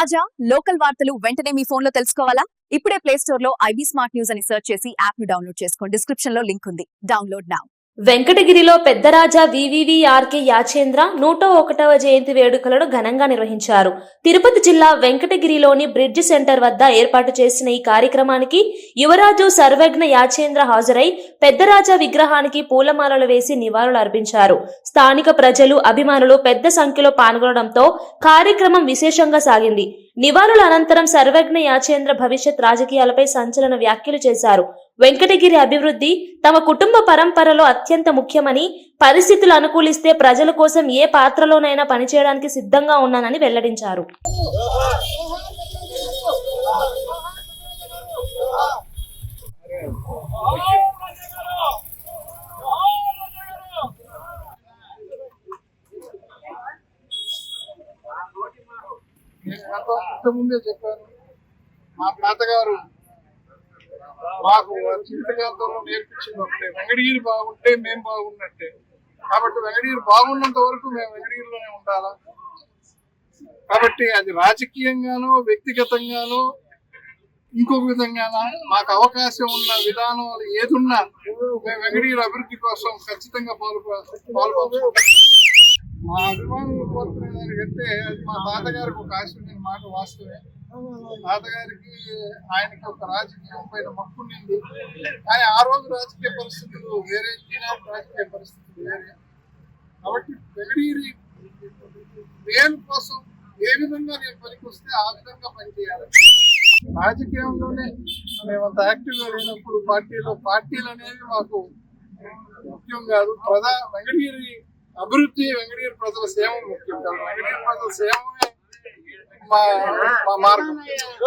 తాజా లోకల్ వార్తలు వెంటనే మీ ఫోన్ లో తెలుసుకోవాలా? ఇప్పుడే ప్లే స్టోర్ లో ఐబీ స్మార్ట్ న్యూస్ అని సెర్చ్ చేసి యాప్ ను డౌన్లోడ్ చేసుకోండి. డిస్క్రిప్షన్ లో లింక్ ఉంది. Download now. వెంకటగిరిలో పెద్దరాజా వివివిఆర్కే యాచేంద్ర 101వ జయంతి వేడుకలను ఘనంగా నిర్వహించారు. తిరుపతి జిల్లా వెంకటగిరిలోని బ్రిడ్జ్ సెంటర్ వద్ద ఏర్పాటు చేసిన ఈ కార్యక్రమానికి యువరాజు సర్వజ్ఞ యాచేంద్ర హాజరై పెద్దరాజా విగ్రహానికి పూలమాలలు వేసి నివాళులు అర్పించారు. స్థానిక ప్రజలు, అభిమానులు పెద్ద సంఖ్యలో పాల్గొనడంతో కార్యక్రమం విశేషంగా సాగింది. నివాళుల అనంతరం సర్వజ్ఞ యాచేంద్ర భవిష్యత్ రాజకీయాలపై సంచలన వ్యాఖ్యలు చేశారు. వెంకటగిరి అభివృద్ధి తమ కుటుంబ పరంపరలో అత్యంత ముఖ్యమని, పరిస్థితులు అనుకూలిస్తే ప్రజల కోసం ఏ పాత్రలోనైనా పనిచేయడానికి సిద్ధంగా ఉన్నానని వెల్లడించారు. ముందే చెప్పాను, మా తాతగారు మాకు జీవితకాలంలో నేర్పించింది ఒకటే, వెంకటగిరి బాగుంటే మేము బాగున్నట్టే. కాబట్టి వెంకటగిరి బాగున్నంత వరకు మేము వెంకటగిరిలోనే ఉండాలా. కాబట్టి అది రాజకీయంగానో వ్యక్తిగతంగానో ఇంకొక విధంగానో మాకు అవకాశం ఉన్న విధానాలు ఏదున్నా మేము వెంకటగిరి అభివృద్ధి కోసం ఖచ్చితంగా పాల్పంచుకుంటాం. మా అభిమానులు కోరుకునే దానికంటే అది మా తాతగారికి ఒక ఆశ ఉందని మాట వాస్తవే. తాతగారికి ఆయనకి ఒక రాజకీయం పైన మక్కువ ఉంది. కానీ ఆ రోజు రాజకీయ పరిస్థితులు వేరే, ఈనాటి రాజకీయ పరిస్థితులు వేరే. కాబట్టి వెంకటగిరి దేని కోసం ఏ విధంగా నేను పనికొస్తే ఆ విధంగా పనిచేయాలి. రాజకీయంలోనే మేమంత యాక్టివ్గా లేనప్పుడు పార్టీలు అనేవి మాకు ముఖ్యం కాదు. వెంకటగిరి అభివృద్ధి, వెంకటగిరి ప్రజల సేవ ముఖ్యం కాదు. వెంకటగిరి ప్రజల సేవమే మా మార్గం.